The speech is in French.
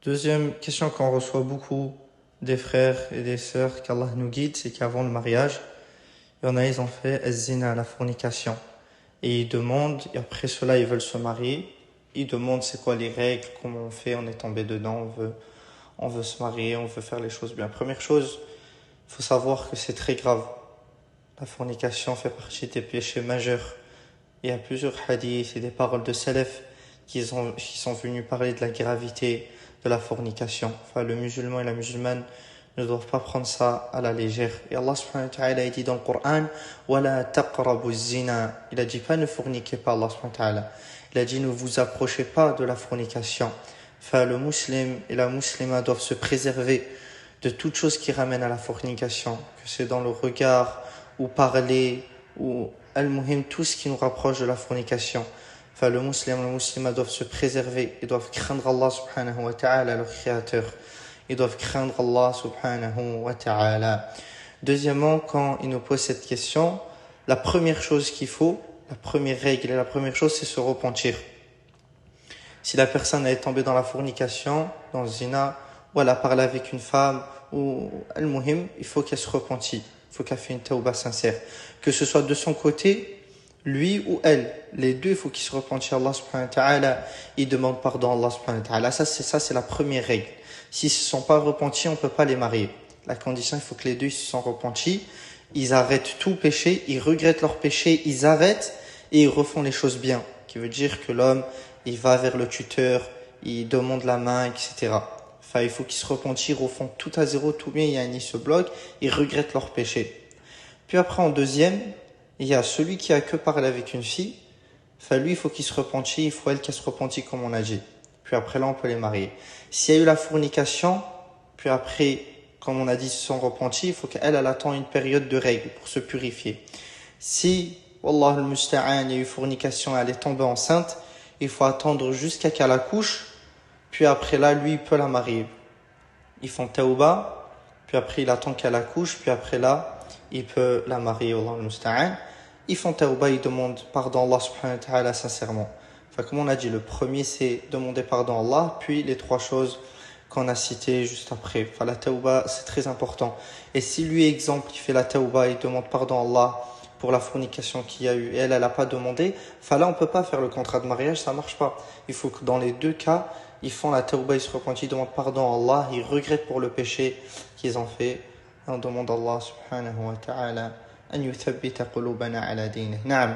Deuxième question qu'on reçoit beaucoup des frères et des sœurs, qu'Allah nous guide, c'est qu'avant le mariage, il y en a, ils ont fait az-zina, la fornication. Et ils demandent, et après cela, ils veulent se marier. Ils demandent c'est quoi les règles, comment on fait, on est tombé dedans, on veut se marier, on veut faire les choses bien. Première chose, il faut savoir que c'est très grave. La fornication fait partie des péchés majeurs. Il y a plusieurs hadiths et des paroles de salaf qui sont venus parler de la gravité de la fornication. Enfin, le musulman et la musulmane ne doivent pas prendre ça à la légère. Et Allah subhanahu wa ta'ala a dit dans le Coran, وَلَا تَقْرَبُوا الزِّنَا. Il a dit pas ne forniquez pas, Allah subhanahu wa ta'ala. Il a dit ne vous approchez pas de la fornication. Enfin, le musulman et la musulmane doivent se préserver de toute chose qui ramène à la fornication, que c'est dans le regard, ou parler, ou al-muhim, tout ce qui nous rapproche de la fornication. Enfin, le musulman et la musulmane doivent se préserver, ils doivent craindre Allah subhanahu wa ta'ala, leur créateur. Ils doivent craindre Allah subhanahu wa ta'ala. Deuxièmement, quand ils nous posent cette question, la première chose qu'il faut, la première règle et la première chose, c'est se repentir. Si la personne est tombée dans la fornication, dans le zina, ou elle a parlé avec une femme, ou al-muhim, il faut qu'elle se repentit. Il faut qu'elle fasse une tawbah sincère. Que ce soit de son côté, lui ou elle. Les deux, il faut qu'ils se repentent à Allah subhanahu wa ta'ala. Ils demandent pardon à Allah subhanahu wa ta'ala. Ça, c'est la première règle. S'ils ne se sont pas repentis, on ne peut pas les marier. La condition, il faut que les deux se sont repentis. Ils arrêtent tout péché, ils regrettent leur péché, ils arrêtent et ils refont les choses bien. Qui veut dire que l'homme, il va vers le tuteur, il demande la main, etc. Enfin, il faut qu'ils se repentent, ils refont tout à zéro, tout bien, ils se bloquent, ils regrettent leur péché. Puis après, en deuxième, il y a celui qui a que parlé avec une fille. Enfin, lui, il faut qu'il se repentit, il faut elle qu'elle se repentit, comme on a dit. Puis après, là, on peut les marier. S'il y a eu la fornication, puis après, comme on a dit, ils se sont repentis, il faut qu'elle attend une période de règle pour se purifier. Si, wallah al-musta'an, il y a eu fornication, elle est tombée enceinte, il faut attendre jusqu'à qu'elle accouche, puis après là, lui, il peut la marier. Ils font tauba, puis après, il attend qu'elle accouche, puis après là, il peut la marier, wallah al-musta'an. Ils font tauba, ils demandent pardon à Allah subhanahu wa ta'ala sincèrement. Enfin, comme on a dit, le premier, c'est demander pardon à Allah, puis les trois choses qu'on a citées juste après. Enfin, la tauba, c'est très important. Et si lui, exemple, il fait la tauba, il demande pardon à Allah pour la fornication qu'il y a eu, et elle n'a pas demandé, enfin là, on peut pas faire le contrat de mariage, ça marche pas. Il faut que dans les deux cas, ils font la tauba, ils se repentent, ils demandent pardon à Allah, ils regrettent pour le péché qu'ils ont fait, et on demande à Allah subhanahu wa ta'ala أن يثبت قلوبنا على دينه. نعم.